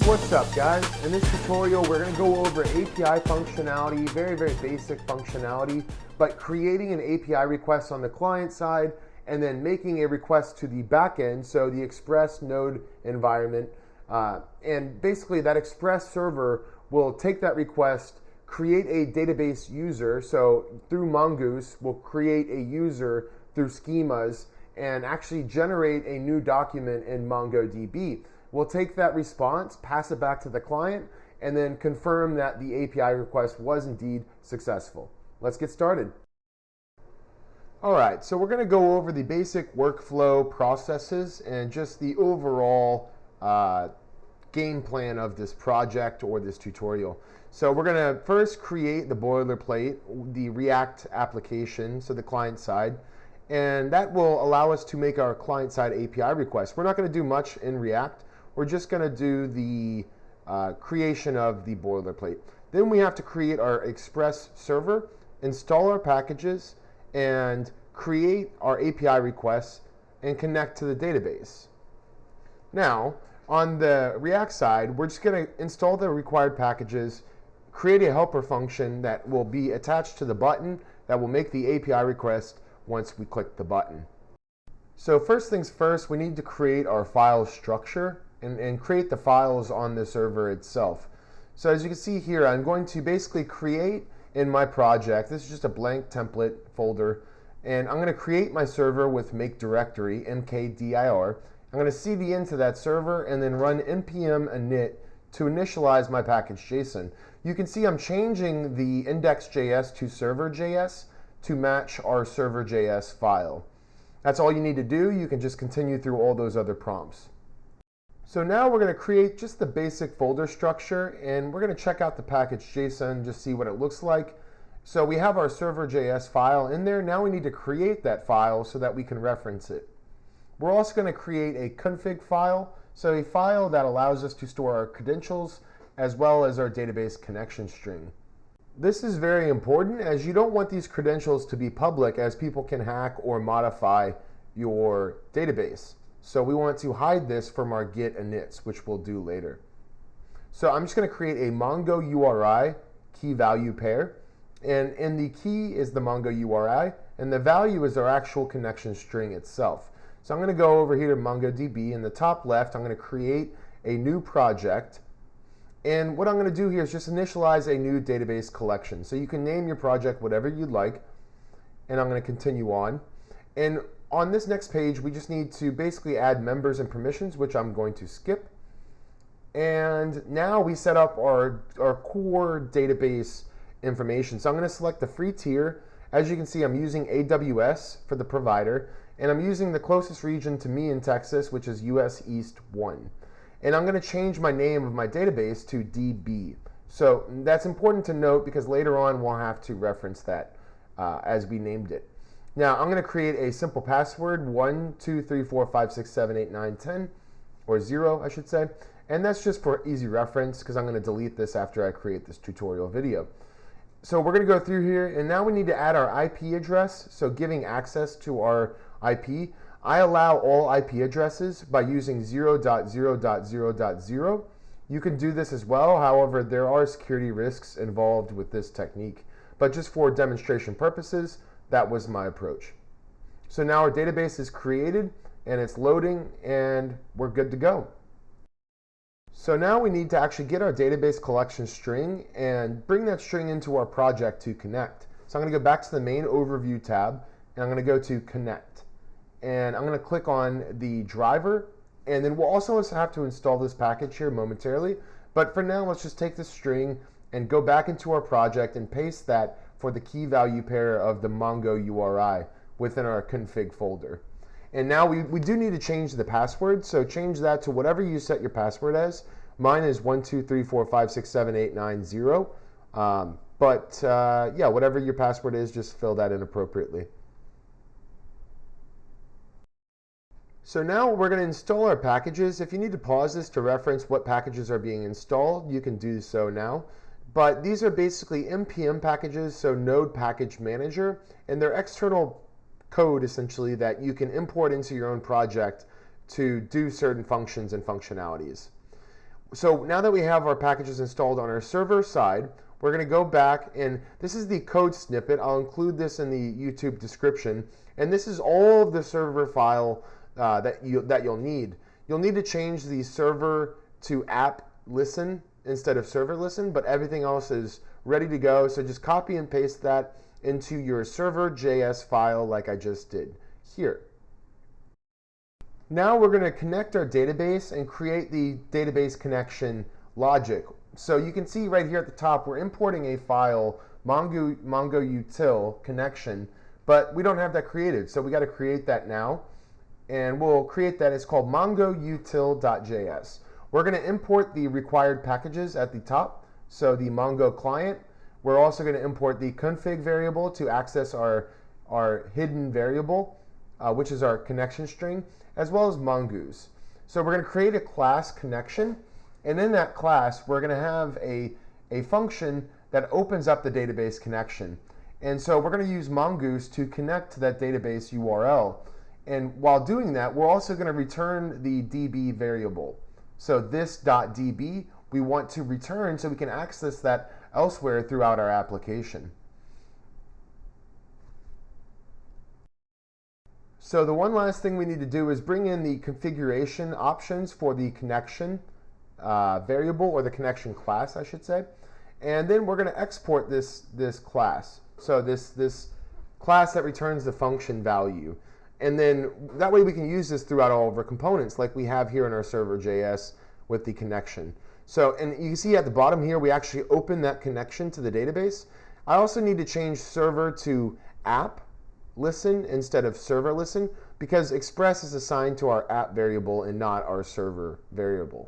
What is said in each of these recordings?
What's up, guys? In this tutorial we're going to go over API functionality, very basic functionality, but creating an API request on the client side and then making a request to the backend, so the Express Node environment, and basically that Express server will take that request, create a database user, so through Mongoose we'll create a user through schemas and actually generate a new document in MongoDB. We'll take that response, pass it back to the client, and then confirm that the API request was indeed successful. Let's get started. All right, so we're going to go over the basic workflow processes and just the overall game plan of this project or this tutorial. So we're going to first create the boilerplate, the React application, so the client side, and that will allow us to make our client-side API request. We're not going to do much in React. We're just going to do the creation of the boilerplate. Then we have to create our Express server, install our packages, and create our API requests and connect to the database. Now, on the React side, we're just going to install the required packages, create a helper function that will be attached to the button that will make the API request once we click the button. So first things first, we need to create our file structure and create the files on the server itself. So as you can see here, I'm going to basically create in my project, this is just a blank template folder, and I'm going to create my server with make directory, mkdir. I'm going to cd into that server and then run npm init to initialize my package.json. You can see I'm changing the index.js to server.js to match our server.js file. That's all you need to do. You can just continue through all those other prompts. So now we're going to create just the basic folder structure, and we're going to check out the package.json, just see what it looks like. So we have our server.js file in there. Now we need to create that file so that we can reference it. We're also going to create a config file, so a file that allows us to store our credentials as well as our database connection string. This is very important, as you don't want these credentials to be public, as people can hack or modify your database. So we want to hide this from our git inits, which we'll do later. So I'm just going to create a Mongo URI key value pair. And in the key is the Mongo URI, and the value is our actual connection string itself. So I'm going to go over here to MongoDB. In the top left, I'm going to create a new project. And what I'm going to do here is just initialize a new database collection. So you can name your project whatever you'd like. And I'm going to continue on. And on this next page, we just need to basically add members and permissions, which I'm going to skip. And now we set up our core database information. So I'm going to select the free tier. As you can see, I'm using AWS for the provider, and I'm using the closest region to me in Texas, which is US East 1. And I'm going to change my name of my database to DB. So that's important to note because later on we'll have to reference that as we named it. Now I'm going to create a simple password, 1, 2, 3, 4, 5, 6, 7, 8, 9, 10, or 0 I should say. And that's just for easy reference because I'm going to delete this after I create this tutorial video. So we're going to go through here, and now we need to add our IP address, so giving access to our IP. I allow all IP addresses by using 0.0.0.0. You can do this as well, however there are security risks involved with this technique. But just for demonstration purposes, that was my approach. So now our database is created and it's loading and we're good to go. So now we need to actually get our database collection string and bring that string into our project to connect. So I'm going to go back to the main overview tab and I'm going to go to connect. And I'm going to click on the driver, and then we'll also have to install this package here momentarily. But for now, let's just take this string and go back into our project and paste that for the key value pair of the Mongo URI within our config folder. And now we do need to change the password, so change that to whatever you set your password as. Mine is 12345678990. Yeah, whatever your password is, just fill that in appropriately. So now we're going to install our packages. If you need to pause this to reference what packages are being installed, you can do so now. But these are basically npm packages, so Node Package Manager, and they're external code essentially that you can import into your own project to do certain functions and functionalities. So now that we have our packages installed on our server side, we're going to go back, and this is the code snippet. I'll include this in the YouTube description. And this is all of the server file that you'll need. You'll need to change the server to app listen instead of server listen, but everything else is ready to go. So just copy and paste that into your server.js file like I just did here. Now we're going to connect our database and create the database connection logic. So you can see right here at the top, we're importing a file, MongoUtil connection, but we don't have that created. So we got to create that now. And we'll create that. It's called MongoUtil.js. We're going to import the required packages at the top. So the Mongo client. We're also going to import the config variable to access our hidden variable, which is our connection string, as well as Mongoose. So we're going to create a class connection. And in that class, we're going to have a function that opens up the database connection. And so we're going to use Mongoose to connect to that database URL. And while doing that, we're also going to return the DB variable. So this .db we want to return so we can access that elsewhere throughout our application. So the one last thing we need to do is bring in the configuration options for the connection variable, or the connection class, I should say. And then we're going to export this class. So this class that returns the function value. And then that way we can use this throughout all of our components like we have here in our server.js with the connection. So, and you can see at the bottom here, we actually open that connection to the database. I also need to change server to app listen instead of server listen, because Express is assigned to our app variable and not our server variable.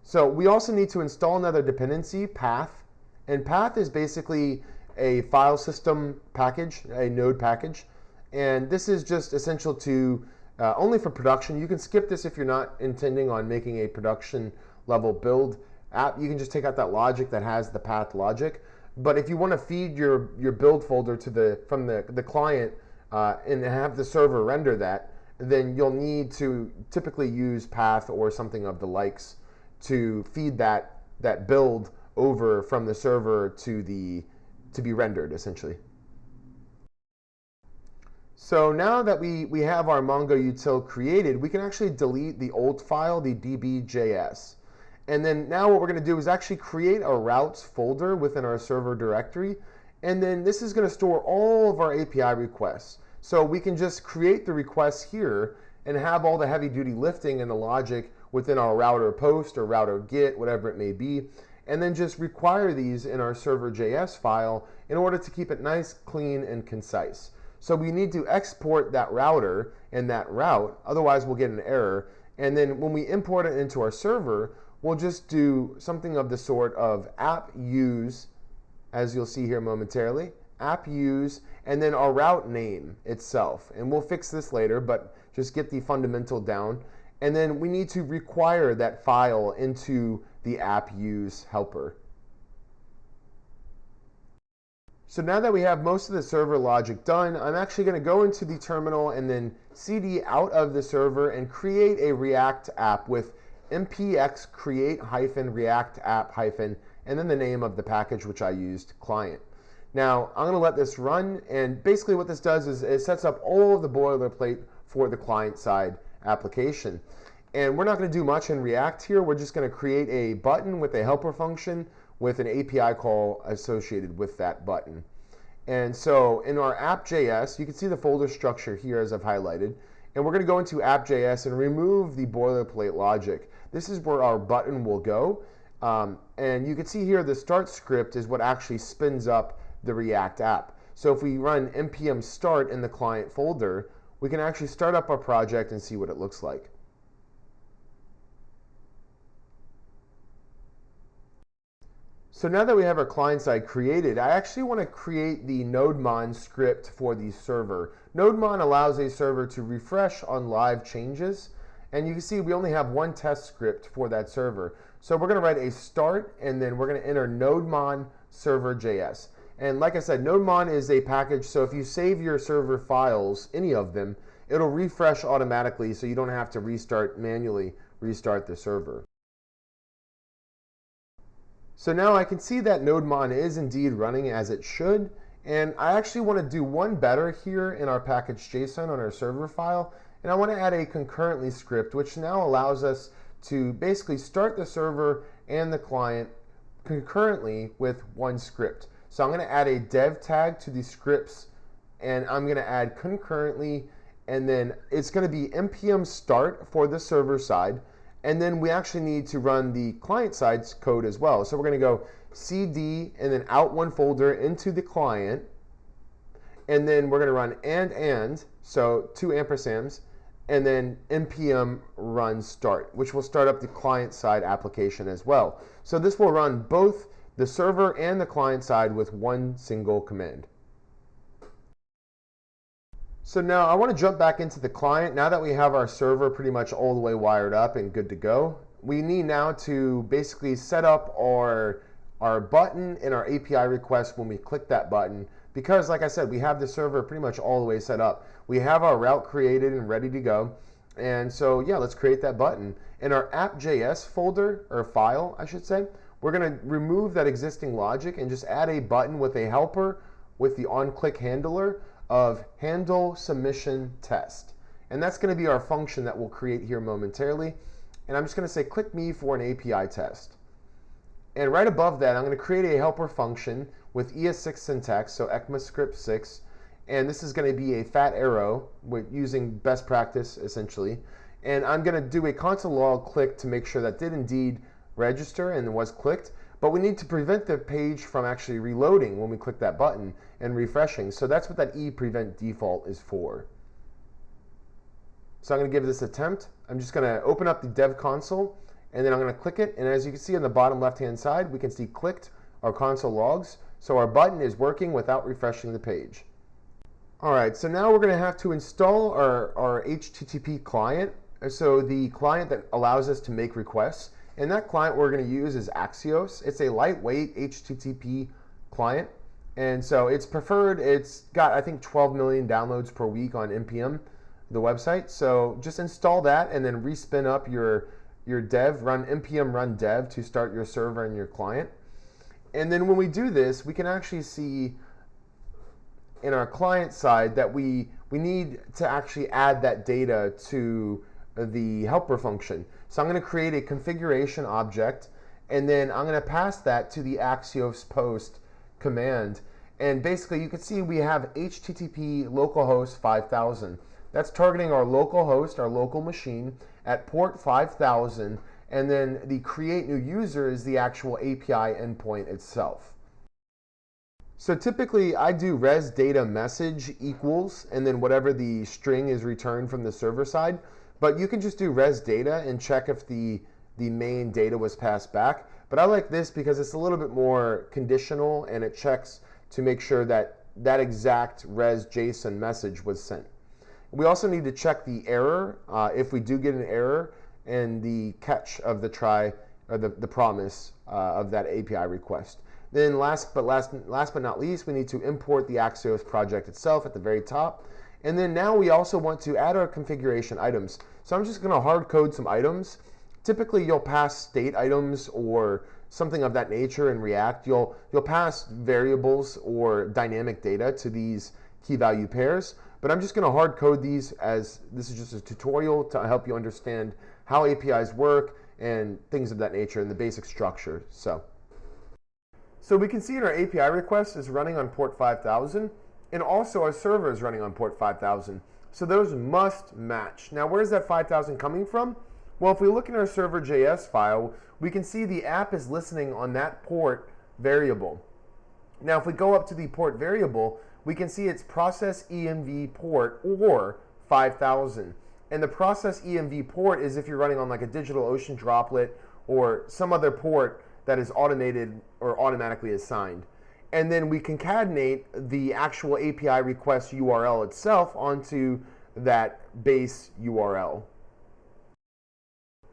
So we also need to install another dependency, path. And path is basically a file system package, a node package. And this is just essential to only for production. You can skip this if you're not intending on making a production level build app. You can just take out that logic that has the path logic. But if you want to feed your build folder to from the client and have the server render that, then you'll need to typically use path or something of the likes to feed that build over from the server to be rendered, essentially. So now that we have our MongoUtil created, we can actually delete the old file, the db.js. And then now what we're going to do is actually create a routes folder within our server directory. And then this is going to store all of our API requests. So we can just create the requests here and have all the heavy duty lifting and the logic within our router post or router get, whatever it may be. And then just require these in our server.js file in order to keep it nice, clean, and concise. So we need to export that router and that route, otherwise we'll get an error. And then when we import it into our server, we'll just do something of the sort of app use, as you'll see here momentarily, app use, and then our route name itself. And we'll fix this later, but just get the fundamental down. And then we need to require that file into the app use helper. So now that we have most of the server logic done, I'm actually going to go into the terminal and then cd out of the server and create a React app with npx create -react app and then the name of the package which I used, client. Now I'm going to let this run, and basically what this does is it sets up all of the boilerplate for the client side application. And we're not going to do much in React here. We're just going to create a button with a helper function with an API call associated with that button. And so in our app.js, you can see the folder structure here as I've highlighted. And we're going to go into app.js and remove the boilerplate logic. This is where our button will go. And you can see here the start script is what actually spins up the React app. So if we run npm start in the client folder, we can actually start up our project and see what it looks like. So now that we have our client side created, I actually want to create the nodemon script for the server. Nodemon allows a server to refresh on live changes. And you can see we only have one test script for that server. So we're going to write a start, and then we're going to enter nodemon server.js. And like I said, nodemon is a package, so if you save your server files, any of them, it'll refresh automatically so you don't have to manually restart the server. So now I can see that NodeMon is indeed running as it should, and I actually want to do one better here in our package.json on our server file, and I want to add a concurrently script, which now allows us to basically start the server and the client concurrently with one script. So I'm going to add a dev tag to the scripts, and I'm going to add concurrently, and then it's going to be npm start for the server side, and then we actually need to run the client side's code as well. So we're going to go cd and then out one folder into the client, and then we're going to run and, so 2 ampersands, and then npm run start, which will start up the client side application as well. So this will run both the server and the client side with one single command. So now I want to jump back into the client. Now that we have our server pretty much all the way wired up and good to go, we need now to basically set up our button and our API request when we click that button, because like I said, we have the server pretty much all the way set up. We have our route created and ready to go. And so yeah, let's create that button. In our app.js folder, or file I should say, we're going to remove that existing logic and just add a button with a helper with the on-click handler of handle submission test. And that's going to be our function that we'll create here momentarily. And I'm just going to say click me for an API test. And right above that, I'm going to create a helper function with ES6 syntax, so ECMAScript 6. And this is going to be a fat arrow with using best practice essentially. And I'm going to do a console log click to make sure that did indeed register and was clicked. But we need to prevent the page from actually reloading when we click that button and refreshing. So that's what that prevent default is for. So I'm going to give this attempt. I'm just going to open up the dev console, and then I'm going to click it. And as you can see on the bottom left-hand side, we can see clicked our console logs. So our button is working without refreshing the page. All right, so now we're going to have to install our HTTP client. So the client that allows us to make requests. And that client we're going to use is Axios. It's a lightweight HTTP client. And so it's preferred. It's got, I think, 12 million downloads per week on NPM, the website. So just install that and then respin up your dev, run npm run dev to start your server and your client. And then when we do this, we can actually see in our client side that we need to actually add that data to the helper function. So I'm going to create a configuration object, and then I'm going to pass that to the Axios post command. And basically you can see we have HTTP localhost 5000. That's targeting our local host, our local machine at port 5000, and then the create new user is the actual API endpoint itself. So typically I do res data message equals and then whatever the string is returned from the server side. But you can just do res data and check if the main data was passed back. But I like this because it's a little bit more conditional and it checks to make sure that that exact res JSON message was sent. We also need to check the error if we do get an error and the catch of the try or the promise of that API request. Then last but not least, we need to import the Axios project itself at the very top. And then now we also want to add our configuration items. So I'm just going to hard code some items. Typically you'll pass state items or something of that nature in React. You'll pass variables or dynamic data to these key value pairs. But I'm just going to hard code these, as this is just a tutorial to help you understand how APIs work and things of that nature and the basic structure. So we can see in our API request is running on port 5000. And also our server is running on port 5000. So those must match. Now where's that 5000 coming from? Well, if we look in our server.js file, we can see the app is listening on that port variable. Now if we go up to the port variable, we can see it's process env port or 5000. And the process env port is if you're running on like a DigitalOcean droplet or some other port that is automated or automatically assigned. And then we concatenate the actual API request URL itself onto that base URL.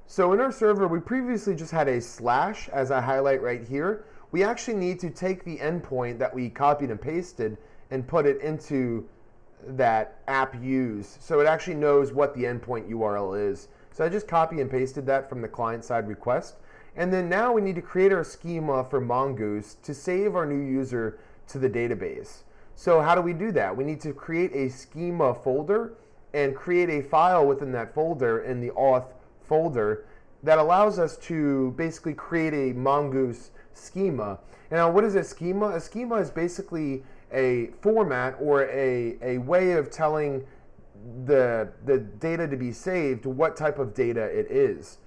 So in our server, we previously just had a slash, as I highlight right here. We actually need to take the endpoint that we copied and pasted and put it into that app use. So it actually knows what the endpoint URL is. So I just copy and pasted that from the client-side request. And then now we need to create our schema for Mongoose to save our new user to the database. So how do we do that? We need to create a schema folder and create a file within that folder in the auth folder that allows us to basically create a Mongoose schema. Now, what is a schema? A schema is basically a format or a way of telling the data to be saved what type of data it is.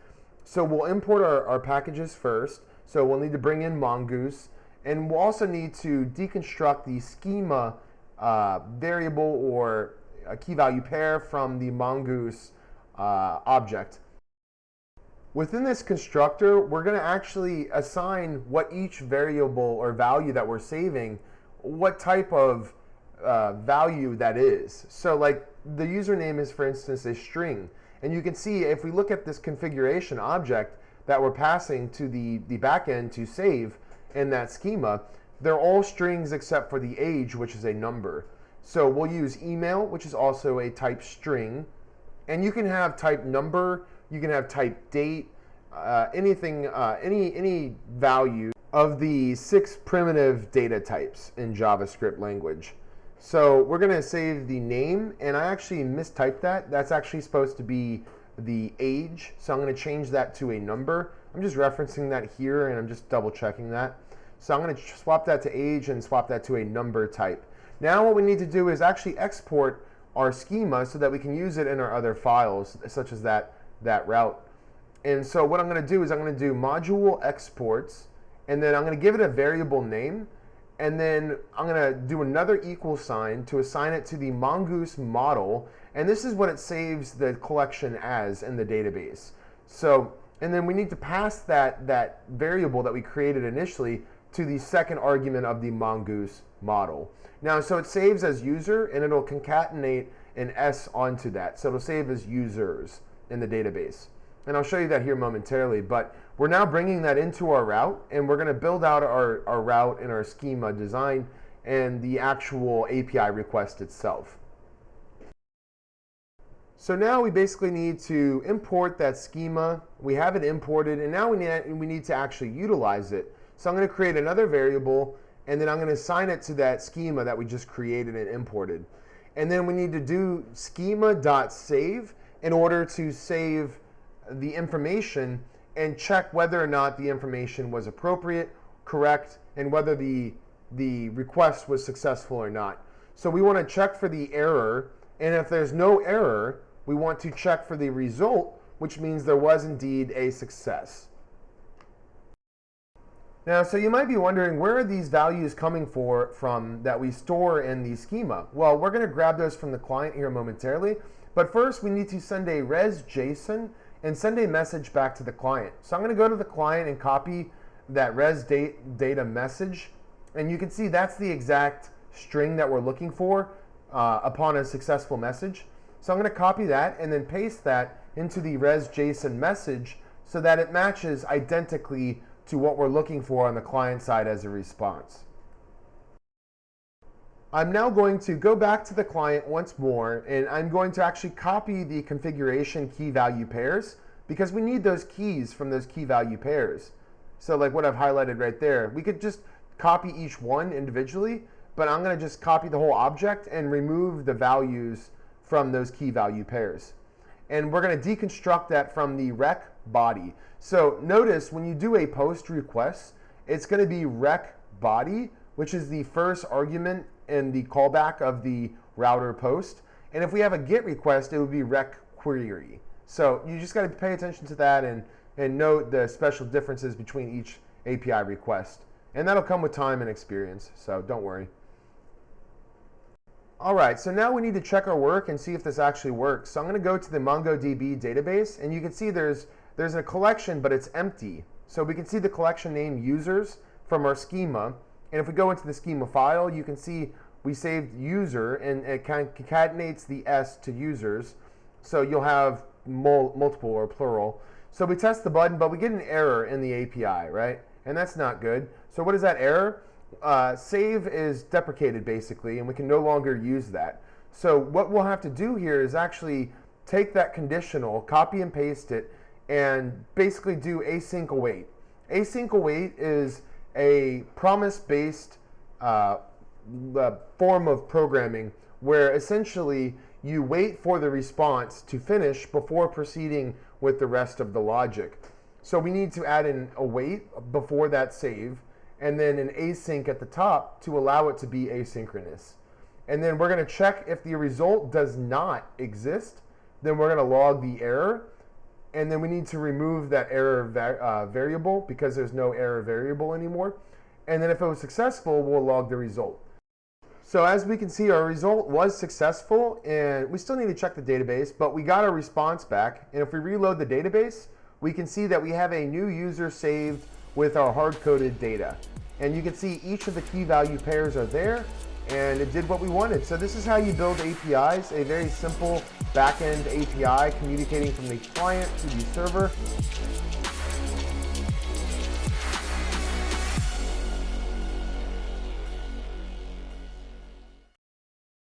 So we'll import our packages first. So we'll need to bring in Mongoose, and we'll also need to deconstruct the schema variable or a key value pair from the Mongoose object. Within this constructor, we're going to actually assign what each variable or value that we're saving, what type of value that is. So like the username is, for instance, a string. And you can see if we look at this configuration object that we're passing to the backend to save in that schema, they're all strings except for the age, which is a number. So we'll use email, which is also a type string. And you can have type number, you can have type date, anything, any value of the 6 primitive data types in JavaScript language. So we're going to save the name, and I actually mistyped that. That's actually supposed to be the age, so I'm going to change that to a number. I'm just referencing that here, and I'm just double checking that. So I'm going to swap that to age and swap that to a number type. Now what we need to do is actually export our schema so that we can use it in our other files, such as that route. And so what I'm going to do is I'm going to do module exports, and then I'm going to give it a variable name, and then I'm going to do another equal sign to assign it to the Mongoose model, and this is what it saves the collection as in the database. So, and then we need to pass that variable that we created initially to the second argument of the Mongoose model. Now, so it saves as user, and it'll concatenate an S onto that. So it'll save as users in the database. And I'll show you that here momentarily, but we're now bringing that into our route, and we're going to build out our route in our schema design and the actual API request itself. So now we basically need to import that schema. We have it imported, and now we need to actually utilize it. So I'm going to create another variable, and then I'm going to assign it to that schema that we just created and imported. And then we need to do schema.save in order to save the information and check whether or not the information was appropriate, correct, and whether the request was successful or not. So we want to check for the error, and if there's no error, we want to check for the result, which means there was indeed a success. Now, so you might be wondering, where are these values coming from that we store in the schema? Well, we're going to grab those from the client here momentarily, but first we need to send a res JSON and send a message back to the client. So I'm going to go to the client and copy that res data message, and you can see that's the exact string that we're looking for upon a successful message. So I'm going to copy that and then paste that into the res JSON message so that it matches identically to what we're looking for on the client side as a response. I'm now going to go back to the client once more, and I'm going to actually copy the configuration key value pairs because we need those keys from those key value pairs. So like what I've highlighted right there, we could just copy each one individually, but I'm going to just copy the whole object and remove the values from those key value pairs. And we're going to deconstruct that from the rec body. So notice when you do a post request, it's going to be rec body, which is the first argument in the callback of the router post. And if we have a GET request, it would be rec query. So you just got to pay attention to that and note the special differences between each API request. And that'll come with time and experience, so don't worry. All right, so now we need to check our work and see if this actually works. So I'm going to go to the MongoDB database, and you can see there's a collection, but it's empty. So we can see the collection name users from our schema. And if we go into the schema file, you can see we saved user, and it concatenates the S to users. So you'll have multiple or plural. So we test the button, but we get an error in the API, right? And that's not good. So what is that error? Save is deprecated basically, and we can no longer use that. So what we'll have to do here is actually take that conditional, copy and paste it, and basically do async await. Async await is a promise-based form of programming where essentially you wait for the response to finish before proceeding with the rest of the logic. So we need to add an await before that save, and then an async at the top to allow it to be asynchronous. And then we're going to check if the result does not exist, then we're going to log the error, and then we need to remove that error variable because there's no error variable anymore. And then if it was successful, we'll log the result. So as we can see, our result was successful, and we still need to check the database, but we got a response back. And if we reload the database, we can see that we have a new user saved with our hard-coded data. And you can see each of the key value pairs are there, and it did what we wanted. So this is how you build APIs, a very simple back-end API communicating from the client to the server.